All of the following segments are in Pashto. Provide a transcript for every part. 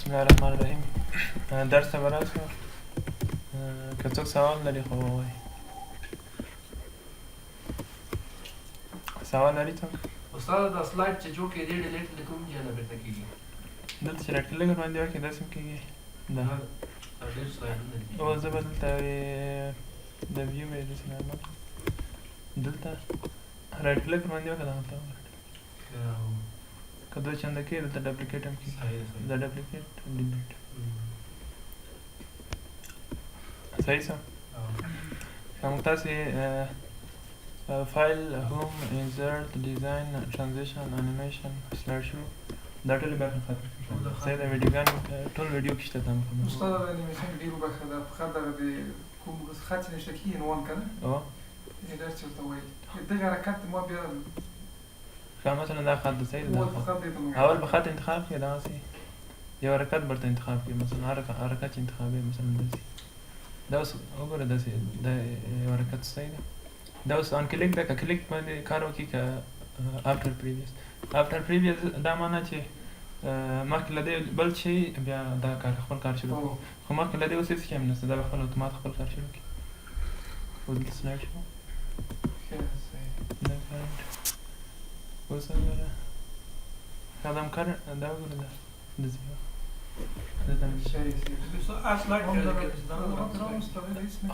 بسم الله الرحمن الرحیم. درس ته به راسه، که څوک سوال لري خو ووایي. سوال لري څوک؟ استاد دا سلایډ چې جوړ کړې دی ډیلیټ د کوم ځای نه بیرته کېږي؟ دلته چې راټ کلیک باندې وکړې داسې هم کېږي. ډېر سلایډونه دي. او زه به دلته د ویو به یې داسې نارمل دلته رایټ کلیک باندې وکړه دغلته که دوه چنده کېږي دلته ډپلیکیټ هم کېږي. دا ډپلیکیټ ډیلیټ صحیح څه؟ که موږ تاسې فایل هوم انسرټ ډیزاین ټرانزیشن انیمیشن سلایډ شو دا ټولې برخې ختم کړو. صحیح ده. ویډیوګانې ټول ویډیو کې شته دا مکمل. استاد د انیمیشن ډېرو برخه ده. فقط دغه د کوم خط چې نشته کېږي عنوان که نه هیډر چې ورته وایي دغه حرکت ما بیا ښه مثلا دا خط ده. صحیح ده. اول به خط انتخاب کړې دغسې یو حرکت برته انتخاب کړې مثلا حرکت چې انتخابوي مثلا داسې دا اوس وګوره داسې دا یو حرکت صحیح ده. دا اوس آن کلیک ده. که کلیک باندې کار وکړي که آفټر پریویس دا معنی چې مخکې له دې بل شي بیا دا کار خپل کار شروع کړي خو مخکې له دې اوس هېڅ شی هم نشته. دا به خپل اتومات خپل کار شروع کړي. اوس دلته سلایډ شو دا کرنټ اوس وګوره ښه دا هم کرنټ دا وګوره دا داسې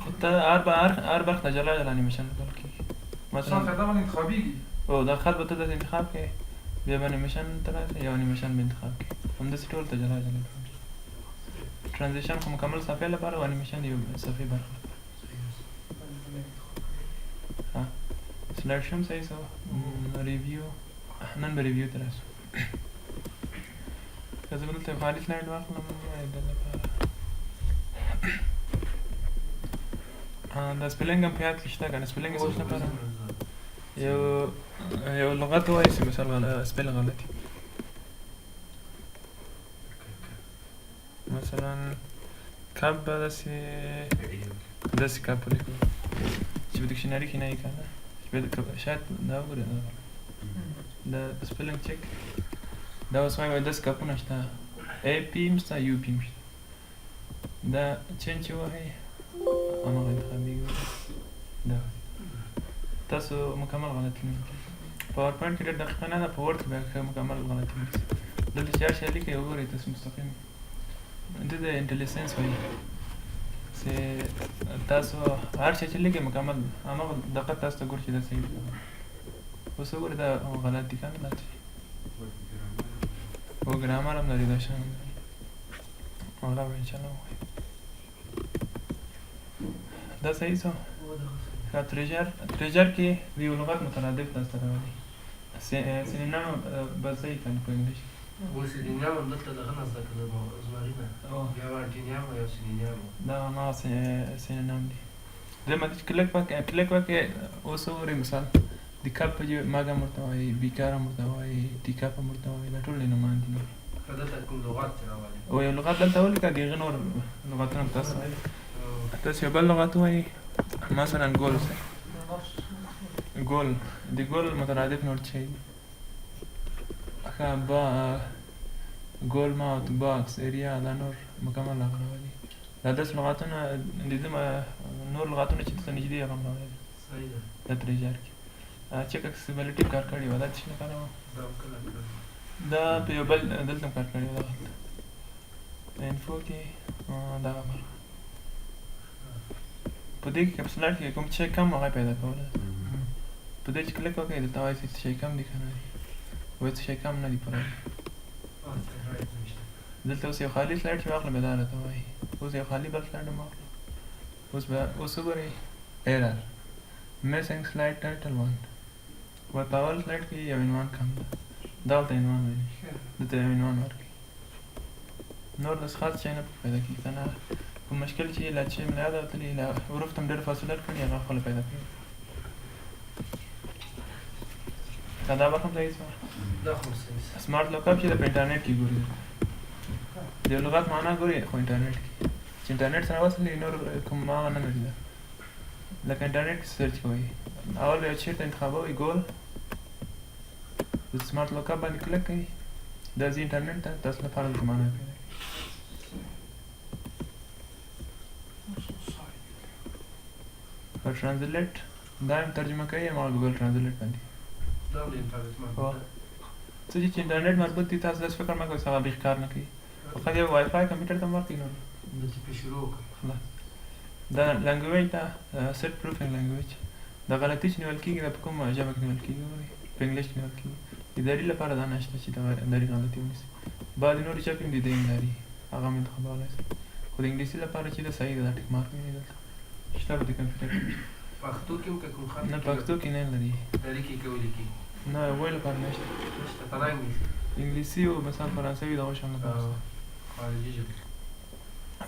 خو ته هر برخه ته جلا جلا انیمیشن لیکل کېږي. مثلا دا باندې انتخابېږي او دا خط به ته داسې انتخاب کړې بیا به انیمیشن ته راشې یو انیمیشن به انتخاب کړې همداسې ټول ته جلا جلا ټرانزیشن خو مکمل صفحې لپاره او انیمیشن یو صفحې برخه لپاره. سلایډ شو هم صحیح څه ریویو نن به ریویو ته راسو. که زه به دلته یو خالي سلایډ واخلم د لپاره دا سپیلنګ هم په یاد کې شته که نه. سپیلنګ څه لپاره یو لغت ووایي چې مثال سپیل غلطي مثلا کب به داسې کب ولیکو چې په ډکشنري کې نه وي که نه شاید دا وګورې دا سپیلنګ چک دا اوس وایي داسې کپونه شته ای پي هم شته یو پي هم شته. دا چینج چې ووهئ هماغه انتخابېږي. دا تاسو مکمل غلطي نه وکړئ. پاور پوینټ کې ډېر دقیقه نه ده. په ورډ کې بیا ښه مکمل غلطي نه رسي. دلته چې هر شی لیکئ وګورئ تاسو مستقیم دې ته انټلیسنس وایي چې تاسو هر شی چې لیکئ مکمل هماغه دقت تاسو ته ګوري چې دا صحیح ده. اوس وګورئ دا غلط دي که نه دا شی او ګرامر هم لري دا شیان هم لري هغه به انشاءالله ووایو. دا صحیح څه تریجر کې د یو لغت مترادف لاسته راولي. سینونیم به صحیح که نه په انګلیش اوس سینونیم هم دلته دغه نه زده کړه زمري نه یا انټینیم یا سینونیم دا هماغه سینونیم دي. درېیمه چې کلیک وکړې اوس وګورئ مثال د کپ مګ هم ورته وایي بیکار هم ورته وایي ټیکپ هم ورته وایي دا ټول نومان دي. دلته کوم لغت راولي او یو لغت دلته ولیکه د هغې نور لغتونه هم تاسو وایي. تاسو یو بل لغت ووایي مثلا ګول د ګول مترادف نور څه دي ښه ګول ماوت باکس ایریا دا نور مکمل هغه راولي. دا داسې لغتونه د دې نور لغتونه چې دلته نږدې هغه هم راولي. دا تریجر کې چک اکسیبیلیټي کار کړی وه دا څه نه کار وه دا په یو بل دلته هم کار کړی وه دغلته انفو کې دغه برخه په دې کې په سلایډ کې کوم شی کم هغه پیدا کولی. په دې چې کلیک وکړئ درته وایي چې څه شی کم دي که نه دي وایي څه شی کم نه دي پوره. دلته اوس یو خالي سلایډ چې واخلم بیا دا راته وایي. اوس یو خالي بل سلایډ هم واخلم اوس وګورئ ایرر میسنګ سلایډ ټایټل وان وایي په اول سلایډ کې یو عنوان کم ده دغلته عنوان وایي دلته یو عنوان ورکړئ نور داسې خاص شی نه پیدا کېږي که نه په مشکل چې له چې مې یاد وتلي له حروف ته هم ډېر فاصله کړي هغه خپله پیدا کوي. که دا برخه هم صحیح شوه. سمارټ لوکاپ چې د په انټرنېټ کې ګوري د یو لغت معنا ګوري خو انټرنېټ کې چې انټرنېټ سره وصل وي نور کوم هغه نه لري ده لکه انټرنېټ کې سرچ کوئ اول یو چیرته انتخابوئ ګول د سمارټ لوکاپ باندې کلیک کوئ دا ځي انټرنېټ ته تاسو لپاره دلته معنا پیدا کوي. په ټرانزلیټ دا هم ترجمه کوي ما ګوګل ټرانزلیټ باندې دا د انټرنیټ هو. مربوط څه چې انټرنیټ مربوط دي تاسو داسې فکر مه کوئ چې هغه بیخي کار نه کوي فقط یو وای فای کمپیوټر ته ورکړئ نو د چې په شروع کړو دا لنګویج دا سیټ پروفینګ لنګویج دا غلطي چې نیول کېږي دا په کومه ژبه کې نیول کېږي ګورئ په انګلیش کې نیول کېږي اداري لپاره دا نشته چې اداري غلطي ونیسي بعضې نورې ژبې هم دي د اداري هغه هم انتخابولی شي خو د انګلیسي لپاره چې دا صحیح ده دا ټیک مارک ویني دلته شته په دې کمپیوټر کې پښتو کې هم که کوم خط نه پښتو کې نه لري لري کې کولی کې نه وایي لپاره نشته نشته تنه انګلیسي انګلیسي او مثلا فرانسوي دغه شان لپاره خارجي ژبې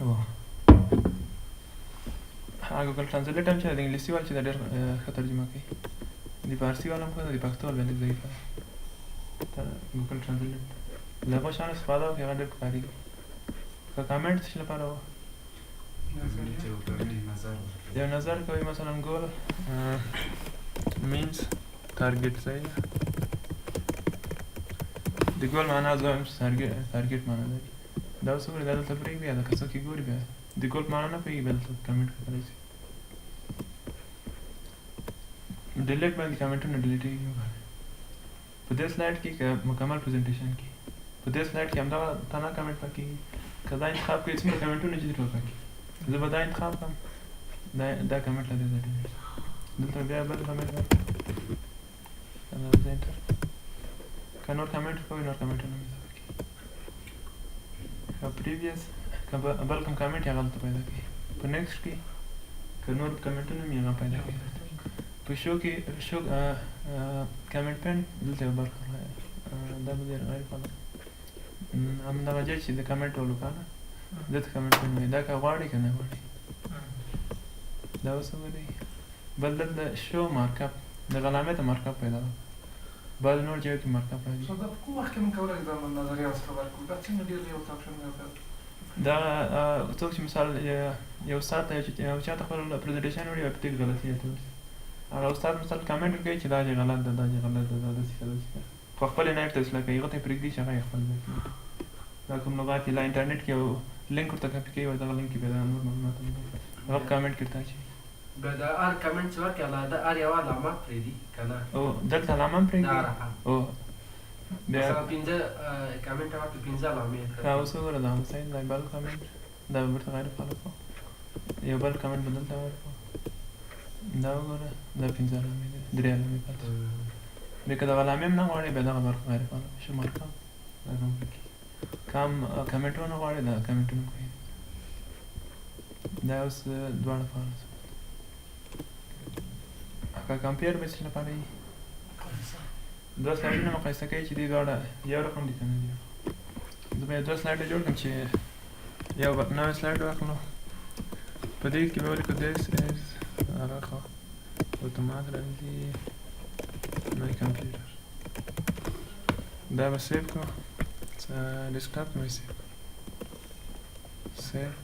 هو هغه ګوګل ټرانزلیټ هم چې د انګلیسي وال چې دا ډېر ښه ترجمه کوي د فارسي وال هم ښه ده د پښتو وال باندې ضعیفه ده ګوګل ټرانزلیټ له هغه شان استفاده وکړئ هغه ډېر پکارېږي که کامنټ څه لپاره و یو نظر کوي مثلا ګول مینس تارګټ صحیح ده د ګول معنا زه تارګټ معنا لري دا اوس وګورئ دا دلته پرېږدي یا دا که څوک یې ګوري بیا د ګول معنا نه پوهېږي بیا دلته کمنټ کولی شي ډیلیټ باندې کمنټونه ډیلیټېږي په دې سلایډ کې که مکمل پریزنټیشن کې په دې سلایډ کې همدغه تنها کمنټ پکېږي که دا انتخاب کړئ څومره کمنټونه چې دي ټول پکې زه به دا انتخاب کړم دا کمنټ له دې ځای ډیلیټ دلته بیا بل کمنټ ورکړم انټر که نور کمنټ کوئ نور کمنټونه مې اضافه کړي که پریویس که بل کوم کمنټ یې هغه دلته پیدا کړي په نیکسټ کې که نور کمنټونه مې هغه پیدا کړي په شو کې شو کمنټ پین دلته یو برخه دا به ډېر غیر فعال همدغه ځای چې د کمنټ ټول وکړه دلته کمنټ پین وایي دا که غواړئ که نه غواړئ دا اوس وګورئ بل دلته شو مارکاپ د غلامې ته مارکاپ پیدا وکړه بعض نور ځایو کې مارکاپ راځي دا په کوم وخت کې موږ کولی شو دا نظریه ورڅخه ورکړو دا څنګه ډېر یو آپشن دا څوک چې مثال یو استاد ته یو چا ته خپل پریزنټیشن وړي په دې غلطي اچوي هغه استاد مثال کمنټ کوي چې دا چې غلط ده دا چې غلط ده دا داسې داسې خو خپل نه ارته اصلاح کوي هغه ته پرېږدي چې هغه خپل دا کوم لغات لا انټرنیټ کې لینک ورته کاپي کوي او دغه لینک کې به دا نور معلومات هغه کمنټ کوي چې به دا هر کمنټ چې ورکړي علاوه هر یو علامه پرېږدي که نه او دلته علامه هم پرېږدي او مثلا پنځه کمنټ ورکړي پنځه علامې دا اوس وګوره دا هم صحیح دا بل کمنټ دا به ورته غیر فعال کړو یو بل کمنټ به دلته ورکړو دا وګوره دا پنځه علامې دي درې علامې پاتې بیا که دغه علامې هم نه غواړئ بیا دغه برخه غیر فعاله شو مارکاپ دا هم پکې کم کمنټونه غواړئ دا کمنټونه کوي دا اوس دواړه فعاله شول که کمپیر به څه لپاره وي دوه سلایډونه مقایسه کوي چې دې دواړه یو رقم دي که نه دي زه به یو دوه سلایډه جوړ کړم چې یو نوی سلایډ واخلو په دې کې به ولیکو this is هغه خو automatically my computer دا به سیف کړو ډیسکټاپ مې سیف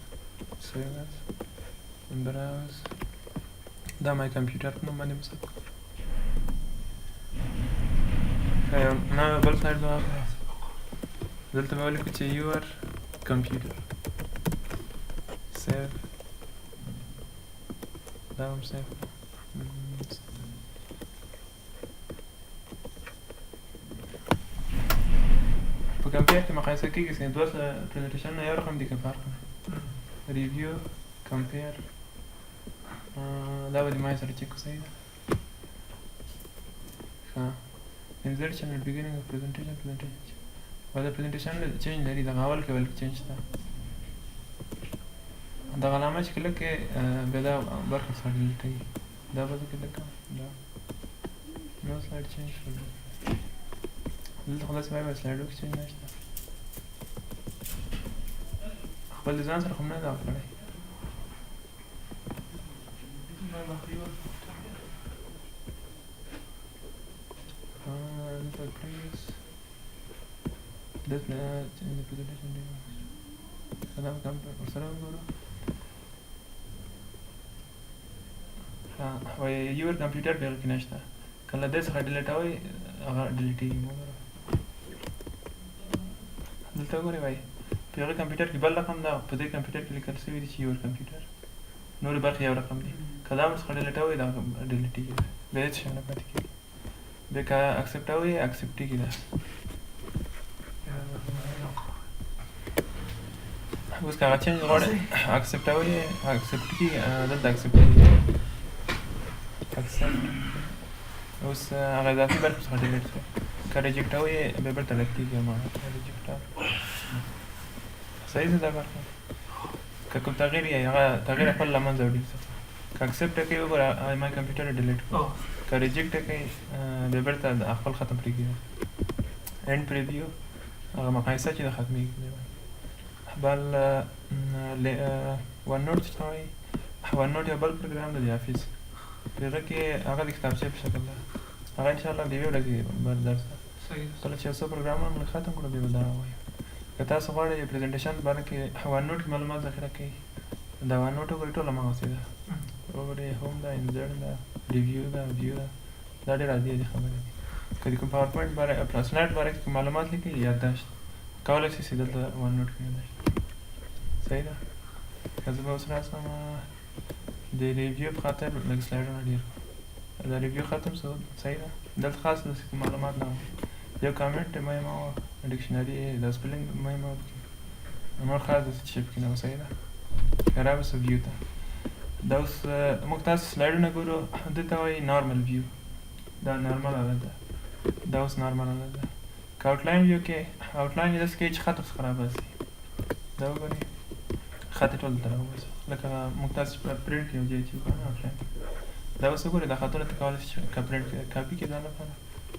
as browse دا my computer نوم باندې مې ثبت کړو یو نوی بل سلایډ به واخلو دلته به ولیکو چې your computer save دا هم سیف په کمپیر کې مقایسه کېږي چې دوه پریزنټیشنونه یو رقم دي که فرق ریویو کمپیر دا به دې ما سره چک صحیح ده ښه insertion at beginning of presentation او دا پریزنټیشن چینج لري دغه اول کې بلکې چینج شته دغه علامه چې کلک کې بیا دا برخه سره ډیلیټېږي دا به زه کلک کړم دا نو سلایډ چینج شول دلته خو داسې وایي سلایډو کې چینج نشته خپل د ځان سره خو م نه ده کړی دلته change the presentation دا ورسره وګورو وایي یور کمپیوټر په هغه کې نشته که له دې څخه ډیلیټوئ هغه ډیلیټېږي وګوره دلته وګورئ وایي په هغه کمپیوټر کې بل رقم ده په دې کمپیوټر کې لیکل شوي دي چې یور کمپیوټر نورې برخې یو رقم دي که دا ورڅخه ډیلیټ اوي دا ډیلیټېږي بیا هېڅ شی نه پاتې کېږي بیا که اکسپټ اوي اکسپټېږي دا اوس که هغه چینج غواړئ اکسپټ اوي اکسپټ کېږي دلته اکسپټ کېږي اکسپټ اوس هغه اضافي برخې څخه ډیلیټ شوی که ریجکټ اوي بیا بېرته ډک کېږي هماغه ریجکټ صحیح ده دا برخه که کوم تغییر یې هغه تغییر خپل له منځه وړي که اکسپټ کوي وګوره ما کمپیوټر ډیلیټ کړو که ریجکټ کوي بیا بېرته خپل ختم پرې کېږي اینډ پریویو هغه مقایسه چې د ختمېږي بل ون نوټ څه ته وایي ون نوټ یو بل پروګرام دی د افیس په هغه کې هغه د کتابچې په شکل ده هغه انشاءالله د یوې ورځې به درس کله چې یو څه پروګرامونه موږ ختم کړو بیا به دا ووایو که تاسو غواړئ پریزنټیشن په باره کې ون نوټ کې معلومات ذخیره کوي دا ون نوټ وګورئ ټول هماغسې ده وګورئ هوم ده انزرټ ده ریویو ده ویو ده دا ډېر عادي دي خبرې دي که د کوم پاور پوینټ باره سلایډ باره کې معلومات لیکئ یادداشت کولی شئ چې دلته ون نوټ کې یادداشت صحیح ده که زه به اوس راسم د ریویو په خاطر لږ سلایډونه ډېر دا ریویو ختم شو صحیح ده دلته خاص داسې کوم معلومات نه وو یو کامنټ مهمه وه ډکشنري د سپلینګ مهمه وه نور خاص داسې څه شی پکې نه وو صحیح ده که رابسو ویو ته دا اوس موږ تاسو سلایډونه ګورو دې ته وایي نارمل ویو دا نارمل حالت ده دا اوس نارمل حالت ده که آوټلاین ویو کې آوټلاین یې داسې کوي چې خط ورڅخه راباسي دا وګورئ خط یې ټول دلته راوباسي لکه موږ تاسو په پرنټ کې یو ځای چې وکړو آوټلاین دا اوس وګورئ دا خطونه ته کولی شئ که پرنټ کاپي کړي دا لپاره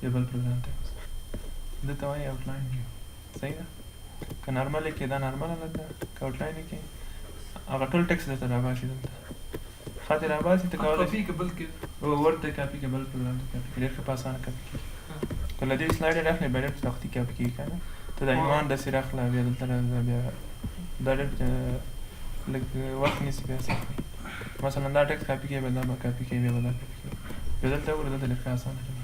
یو بل پروګرام ته دې ته وایي آوټلاین ویو صحیح ده که نارمل یې کې دا نارمل حالت ده که آوټلاین یې کې هغه ټول ټکس درته راباسي دلته خط یې راباسي ته کولی شئ ورته کاپي کې بل پروګرام ته کاپي کړي ډېر ښه په اسانه کاپي کېږي که له دې سلایډ یې راخلې بیا ډېر په سختي کاپي کېږي که نه ته د عنوان داسې راخله بیا دلته راځه بیا دا ډېر لږ وخت نیسي بیا سخت وي مثلا دا ټکس کاپي کوي بیا دا به کاپي کوي بیا به دا کاپي کوي بیا دلته وګوره دلته ډېر ښه اسانه کوي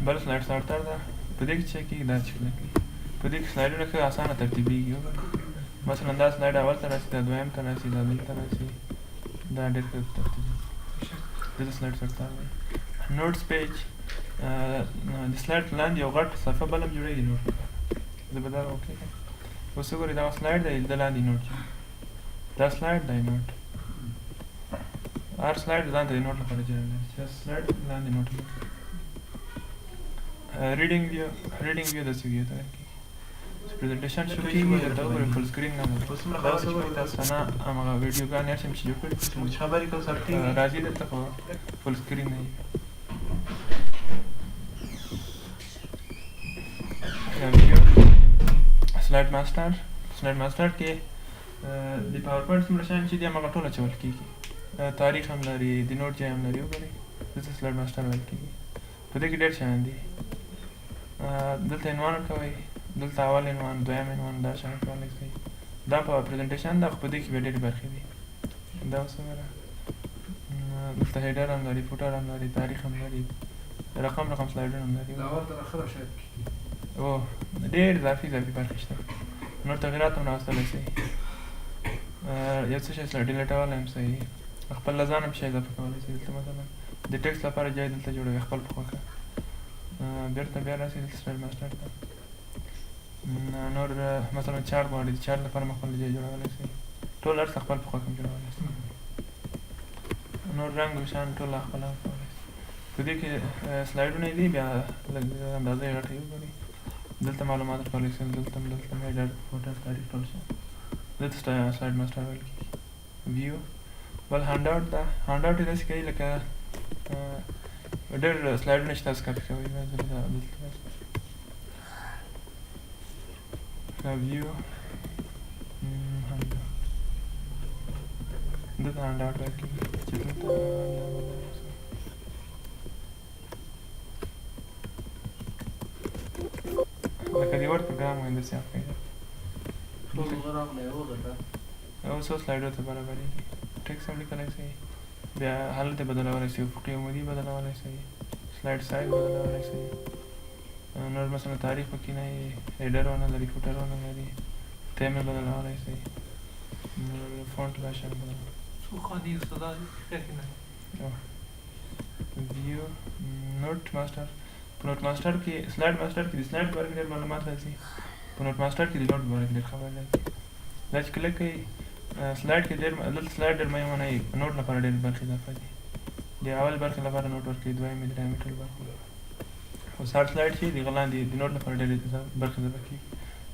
بل سلایډ سارټر ده په دې کې چې کېږي دا چې نه کوي په دې کې سلایډونه ښه اسانه ترتیبېږي مثلا دا سلایډ اول ته راسي دا دویم ته راسي دا دلته راسي دا ډېر ښه ترتیبېږي دلته سلایډ سارټر دی نوټس پیج د سلایډ لاندې یو غټ صفحه بل هم جوړېږي نوټ زه به دا اوکې کړم اوس وګورئ دغه سلایډ دی د لاندې نوټ دا سلایډ دی نوټ هر سلایډ ځان ته د نوټ لپاره جوړ دی چې سلایډ لاندې نوټ ریډینګ ویو داسې ویو ته ویل کېږي چې پریزنټیشن شروع کېږي درته وګورئ فل سکرین نه دا اوس وګورئ تاسو نه هماغه ویډیوګانې هر څه مې چې جوړ کړي راځي دلته خو فل سکرین نه وي سلایډ ماسټر کې د پاور پوینټ څومره شیان چې دي هماغه ټول اچول کېږي تاریخ هم لري د نوټ ځای هم لري وګورئ دلته سلایډ ماسټر ویل کېږي په دې کې ډېر شیان دي دلته عنوان ورکوئ دلته اول عنوان دویم عنوان دا شیان کولی شئ دا په پریزنټیشن ده خو په دې کې بیا ډېرې برخې دي دا اوس وګوره دلته هیډر هم لري فوټر هم لري تاریخ هم لري رقم سلایډونه هم لري او ډېر اضافي برخې شته نور تغیرات هم راوستلی شئ یو څه شی سره ډیلیټولی هم صحیح خپل له ځانه هم شی اضافه کولی شئ دلته مثلا د ټکس لپاره ځای دلته جوړوي خپل په خوښه بېرته بیا راسئ دلته سلایډ ماسټر ته نور مثلا چارت غواړئ د چارت لپاره هم خپل ځای جوړولی شئ ټول هر څه خپل په خوښه هم جوړولی شئ نور رنګ او شیان ټول خپل کولی شئ په دې کې سلایډونه دي بیا لږ اندازه یې غټوي وګورئ دلته معلومات ورکولی شئ دلته هیډر فوټر تاریخ ټول شی دلته سلایډ ماسټر ویل کېږي ویو بل هانډ آوټ ده هانډ آوټ یې داسې کوي لکه ډېر سلایډونه چې تاسو کاپي کوئ ویو دلته هانډ آوټ ویل کېږي چې دلته لکه د ورډ پروګرام وایي داسې اپ کوي او څو سلایډو ته برابرېږي ټکس هم لیکلی شئ بیا حالت یې بدلولی شئ افقي عمودي بدلولی شئ سلایډ سایز بدلولی شئ نور مثلا تاریخ پکې نه وي هیډر ونه لري فوټر ونه لري ټایم یې بدلولی شئ فونټ راشم څو خانې صدا ښکاري نه ویو نوٹ ماسټر په نوٹ ماسټر کې سلایډ ماسټر کې د سلایډ باره کې ډېر معلومات راځي په نوٹ ماسټر کې د نوٹ باره کې ډېر خبر راځي دا چې کله کوي سلایډ کې ډېر دلته سلایډ ډېر مهمه نه وي نوټ لپاره ډېر برخې اضافه دي د اول برخې لپاره نوټ ورکوي دویمې درېیمې ټول برخې خو ساړ سلایډ چې د هغه لاندې د نوټ لپاره ډېرې برخې اضافه کېږي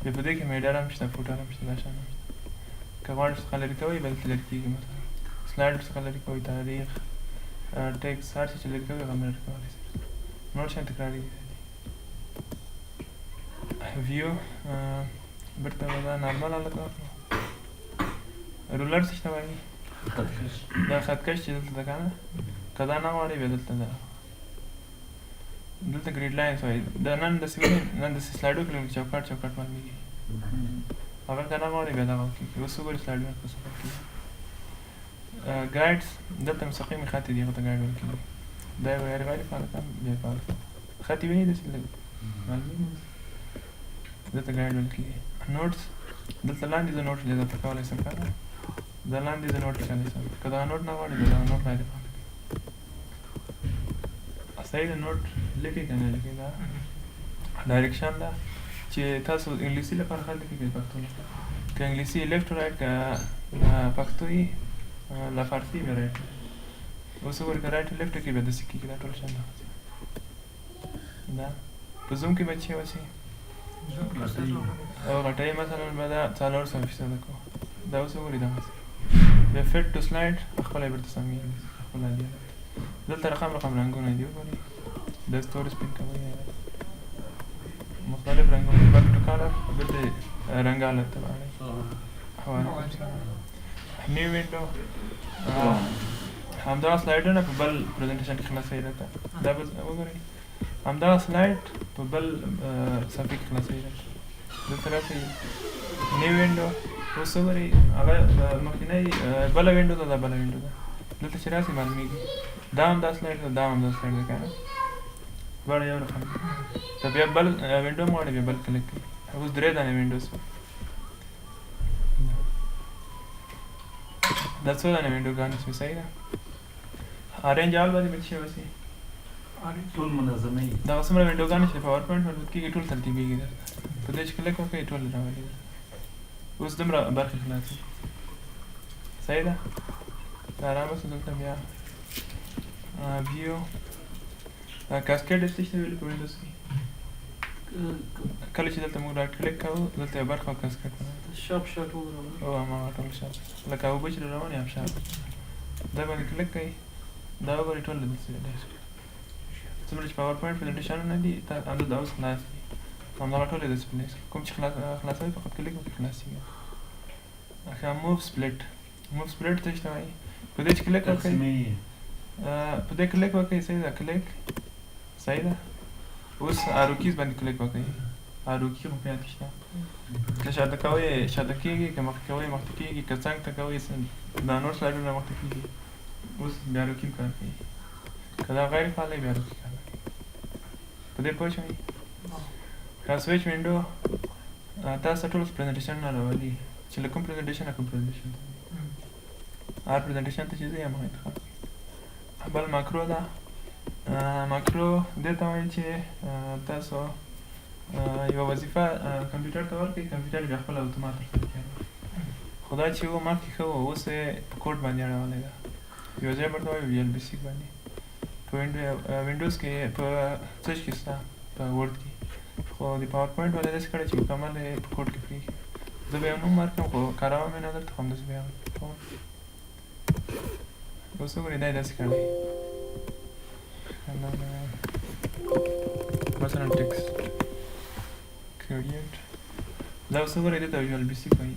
بیا په دې کې میډر هم شته فوټر هم شته دا شیان هم شته که غواړئ څخه لرې کوئ بیا دلته لرې کېږي مثلا سلایډ څخه لرې کوئ تاریخ ټیکس هر څه چې لرې کوئ هغه لرې کولی شئ نور شیان تکرارېږي ویو بېرته به دا نارمل حالت واخلو رولر څه ته وایي دا خطکش چې دلته ده که نه که دا نه غواړئ بیا دلته ده دلته ګریډ لاینز وایي دا نن داسې ولې نن داسې سلایډ وکړو چې چوکاټ چوکاټ معلومېږي هغه که نه غواړئ بیا دغه وکړئ اوس وګورئ سلایډونه په څه کېږي ګایډز دلته مستقیمې خطې دي هغه ته ګایډ ویل کېږي دا یو غیر فعال کړم بیا فعال کړم خطې وینئ داسې لږ معلومېږي دلته ګایډ ویل کېږي نوټس دلته لاندې زه نوټ اضافه کولی شم که نه دا لاندې زه نوټ لیکلی شم که دغه نوټ نه غواړئ بیا دغه نوټ باندې فعال کړئ صحیح ده نوټ لیکئ که نه لیکئ دا ډایرکشن ده چې تاسو انګلیسي لپاره خط لیکئ که پښتو لپاره که انګلیسي لیفټ رایټ که پښتو وي له فارسي بیا رایټ اوس وګورئ که رایټ لیفټ کې بیا داسې کېږي دا ټول شیان دغسې دا په زوم کې به چې وشي او غټوي مثلا به دا 400% کوو دا اوس وګورئ دغسې بیا فټ ټو سلایډ خپله یې بېرته سمېږي خپله دي دلته رقم رنګونه دي وګورئ دا ستوري سپین کوئ مختلف رنګونه بک ټو کلر بېرته رنګ حالت ته لاړئ نیو وینډو همدغه سلایډونه په بل پریزنټیشن کې خلاصوي راته دا به وګورئ همدغه سلایډ په بل صفحې کې خلاصوي راته دلته راشئ نیو وینډو اوس وګورئ هغه مخکینۍ بله وینډو ده دا بله وینډو ده دلته چې راشئ معلومېږي دا هم دا سلایډ ده دا هم دا سلایډ ده که نه دواړه یو رقم دي ته بیا بل وینډو هم غواړئ بیا بل کلیک کړئ اوس درې دانې وینډوز دا څو دانې وینډوګانې شوې صحیح ده ارینج آل باندې مېچ شوی شي ټول منظمه وي دغه څومره وینډوګانې چې د پاور پوینټ مربوط کېږي ټول ترتیبېږي درته په دې چې کلیک وکړئ ټول راولي اوس دومره برخې خلاصې صحیح ده که ارامه شو دلته بیا ویو کاسکیډ څه ته ویلو په وینډوز کې کله چې دلته موږ رایټ کلیک کوو دلته یو برخه کاسکیډ شاپ شاپ وګورم او هماغه ټول شاپ لکه اوبه چې روان یم شاپ دا باندې کلیک کوئ دا وګورئ ټول دلته څومره چې پاور پوینټ پریزنټیشنونه دي همدا دا اوس خلاص دي همدغه ټول یې داسې پلیس کوم چې خلاصوئ فقط کلیک وکړئ خلاصېږي ښه موف سپلیټ څه ته وایي په دې چې کلیک وکړئ په دې کلیک وکړئ صحیح ده کلیک صحیح ده اوس اروکیز باندې کلیک وکړئ اروکي خو پاتې شته که شاته کوئ شاته کېږي که مخکې کوئ مخکې کېږي که څنګ ته کوئ دا نور سلایډونه مخته کېږي اوس بیا اروکي کار کوي که دا غیر فعال بیا اروکي کار کوي په دې پوه شوئ که سویچ وینډو تاسو ټول پریزنټیشنونه راولي چې له کوم پریزنټیشن نه کوم پریزنټیشن ته هر پریزنټیشن ته چې ځئ هماغه انتخاب بل ماکرو ده ماکرو دې ته وایي چې تاسو یوه وظیفه کمپیوټر ته ورکړئ کمپیوټر بیا خپله اتومات ترسره کوي خو دا چې و مخکې ښه و اوس یې په کوډ باندې اړولی ده یو ځای ورته وایي ویل بیسیک باندې په وینډوز کې په څه کې شته په ورډ کې خو د پاور پوینټ باندې داسې کړی چې مکمل یې په کوډ کې پرېږدي زه به یو نوم ورکړم خو کاروم یې نه دلته خو همداسې بیا کوم اوس وګورئ دا یې داسې کړی مثلا ټکسټ کریټ دا اوس وګورئ دې ته ویژوال بیسیک وایي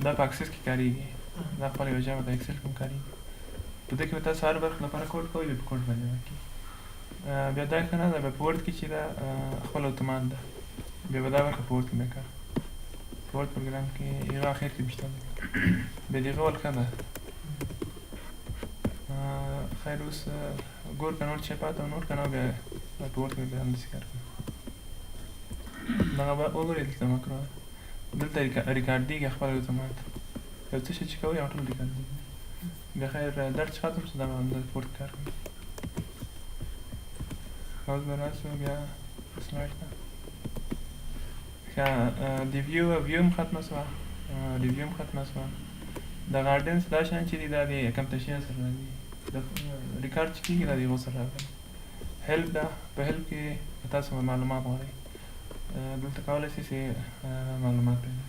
دا په اکسس کې کارېږي دا خپله یوه ژبه ده اکسل کې هم کارېږي په دې کې به تاسو هر برخې لپاره کوډ کوئ بیا په کوډ باندې وکړئ بیا دا ښه نه ده بیا په ورډ کې چې دا خپل اتومات ده بیا به دا برخه په ورډ کې بیا کار په ورډ پروګرام کې هغه اخر کې بیشتر ده بیا د هغه ول ښه ده خیر اوس ګور که نور چې پاته نور که نه بیا په ورډ کې بیا همداسې کار کوي دغه وګورئ دلته مکرو دلته ریکارډېږي خپل اتومات یو څه شي چې کوئ هغه ټول لیکل دي بیا خیر درس چې ختم شو دا به د پورته کار کوي اوس به راسو بیا سلایډ ته ښه د ویو هم ختمه شوه ریویو هم ختمه شوه د ګارډنس دا شیان چې دي دا د کمپټیشن سره راځي د ریکارډ چې کېږي دا د هغو سره راغلی هیلپ ده په هیلپ کې تاسو معلومات غواړئ دلته کولی شئ چې معلومات پیدا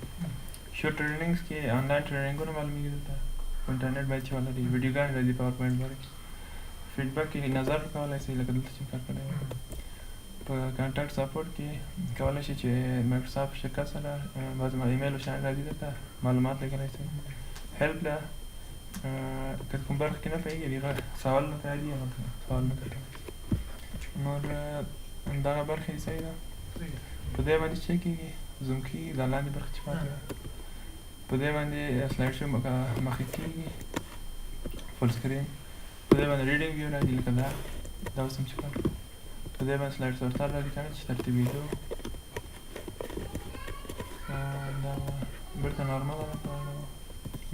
شو ټریننګس کې آنلاین ټریننګونه معلومېږي دلته په انټرنیټ باندې چې ولري ویډیوګانې راځي پاور پوینټ باندې فیډبیک کې نظر کولی شئ لکه دلته چې کار کړی په کانټاکټ سپورټ کې کولی شئ چې مایکروسافټ شرکت سره بعضې ایمیل او شیان راځي درته معلومات لیکلی شئ هیلپ ده که کوم برخه کې نه پوهېږي هغه سوال نه راځي هغه سوال نه کوي نور دغه برخې صحیح ده په دې باندې چې کېږي زوم کېږي دا لاندې برخه چې پاتې ده په دې باندې سلایډ شو مخکې کېږي فل سکرین په دې باندې ریډینګ ویو راځي لکه دا اوس هم چې کار په دې باندې سلایډ سورتر راځي که نه چې ترتیبېدو دا بېرته نارمل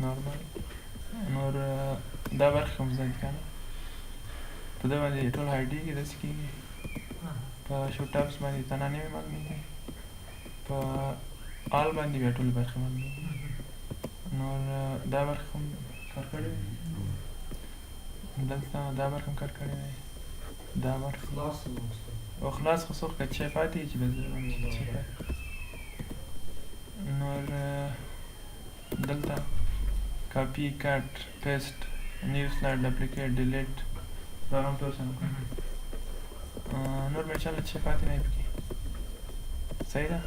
نارمل نور دا برخې هم زده دي که نه په دې باندې ټول هایډېږي داسې کېږي په شو ټاپس باندې تنانې معلومېږي په آل باندې بیا ټولې برخې معلومېږي نور دا برخې هم کار کړی دی دلته دا برخه هم کار کړی دی دا برخه او خلاص خو څوک که چې پاتې چې به چې پاتې نور دلته کاپي کټ پیسټ نیو سلایډ ډپلیکیټ ډیلیټ دا هم ټول شامل کړي نور به انشاءالله چې پاتې نه وي پکې صحیح ده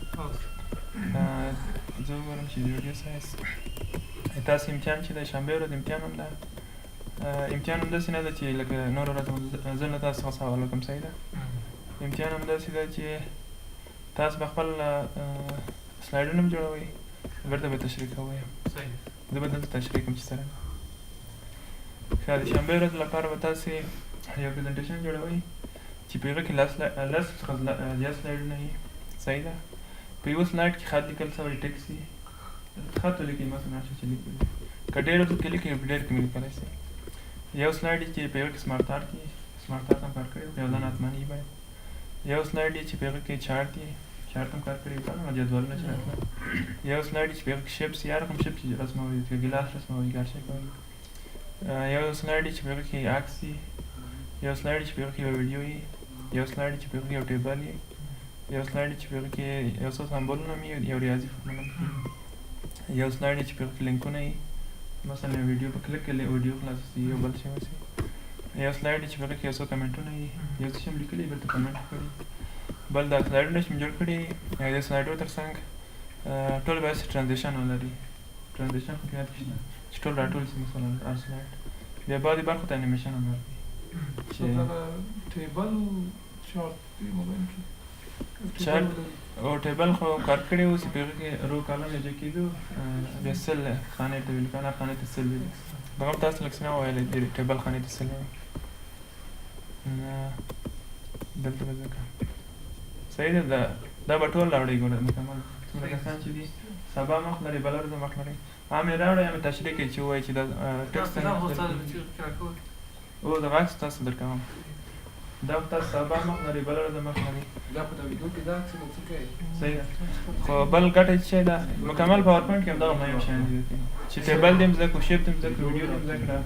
زه وګورم چې د ویډیو سایز تاسو امتحان چې د شنبې ورځ امتحان هم ده امتحان هم داسې نه ده چې لکه نورو ورځو زه له تاسو څخه سوال وکړم صحیح ده امتحان هم داسې ده چې تاسو به خپل سلایډونه هم جوړوئ بېرته به تشریح کوئ زه به دلته تشریح کوم چې څرنګه ښه د شنبې ورځ لپاره به تاسې یو پرزنټیشن جوړوئ چې په هغه کې لس څخه زیات سلایډونه وي صحیح ده په یو سلایډ کې خط لیکل شوی ټکس وي خط ولیکئ مثلا هر څه چې لیکلي که ډېر کې لیکئ په ډېر کې مې لیکلی شئ یو سلایډ چې په هغه کې سمارټ آرټ هم کار کړی یو ځان اتماني باید یو سلایډ چې په هغه کې چارټ هم کار کړی وي جدولونه چې راتله یو سلایډ چې په هغه کې شیپس یا هر کوم شیپ چې رسموي که ګیلاس رسموي هر شی کوي یو سلایډ چې په هغه کې عکس وي یو سلایډ چې په هغه کې یو ویډیو وي یو سلایډ چې په هغه کې یو ټیبل وي یو سلایډ چې په هغه کې یو څو سمبولونه وي یو ریاضي فورمونه یو سلایډ چې په هغه کې لینکونه وي مثلا یو ویډیو په کلیک کړئ ویډیو خلاص شي یو بل شی وشي یو سلایډ چې په هغه کې یو څو کمنټونه وي یو څه شی هم لیکلي بېرته کمنټ کړي بل دا سلایډونه چې مې جوړ کړي د سلایډو تر څنګ ټول باید ټرانزیشن ولري ټرانزیشن خو یاد شته چې ټول راټول شي مثلا هر سلایډ بیا بعضې برخو ته انیمیشن هم ورکړي چې ټیبل چارټ موبایل کې چارټ او ټیبل خو کار کړی و چې په هغه کې رو کالم یوځای کېدو بیا سل خانې ته ویل که نه خانې ته سل ویل دغه هم تاسو لږ څه مې وویلی ټیبل خانې ته سل وایي دلته به زه کوم صحیح ده دا به ټول راوړئ ګوره مکمل څومره کسان چې دي سبا مخ لري بله ورځ مخ لري هم یې راوړئ هم یې تشریح کړئ چې ووایي چې دا ټکسټ او دغه عکس تاسو درکوم دا تاسو سبا مخ لري بله ورځ مخ لري دا په ویډیو کې دا څه کوي صحیح ده خو بل ګټه چې ده مکمل پاور پوینټ کې هم دغه مهم شیان دي چې ټیبل دې هم زده کړو شیپ دې هم زده کړو ویډیو دې هم زده کړه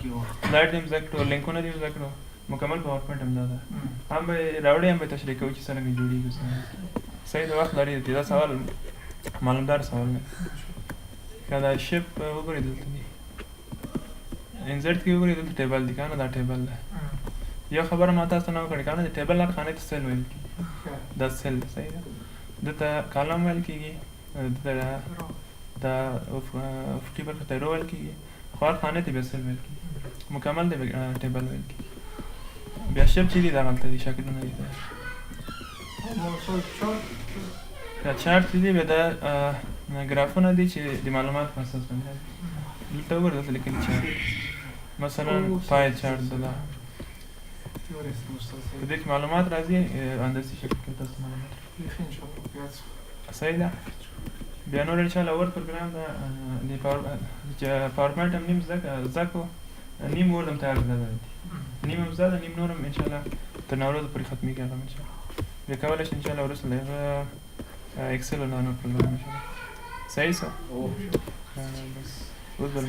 سلایډ دې هم زده کړو لینکونه دې هم زده کړو مکمل پاور پوینټ هم دا ده هم به یې راوړئ هم به یې تشریح کوو چې څرنګه جوړېږي صحیح ده وخت لري دا سوال معلومدار سوال دی که دا شیپ وګورئ دلته دي انزرټ کې وګورئ دلته ټیبل دي که نه دا ټیبل ده یو خبره ما تاسو ته نه وکړې که نه د ټیبل هر خانې ته سل ویل کېږي دا سل ده صحیح ده دلته کالم ویل کېږي دلته دا افقي برخې ته رو ویل کېږي خو هر خانې ته بیا سل ویل کېږي مکمل د ټیبل ویل کېږي بیا شیپ چې دي دا هلته دي شکلونه دي چارټ چې دی بیا دا ګرافونه دي چې د معلومات په اساس باندې راځي دلته وګوره دلته لیکلي چارټ مثلا پای چارټ ده په دې کې معلومات راځي اندازې شکل کې تاسو معلومات صحیح ده بیا نور ان شاء الله ور پروګرام دا د پاور پوینټ هم نیم زده کو نیم ور هم تیار ده نیم هم زده نیم نور هم ان شاء الله تر نوروز پورې ختمېږي هغه ان شاء الله بیا کولی شي ان شاء الله وروسته له هغه اکسل او نور پروګرام ان شاء الله صحیح څه بس اوس بل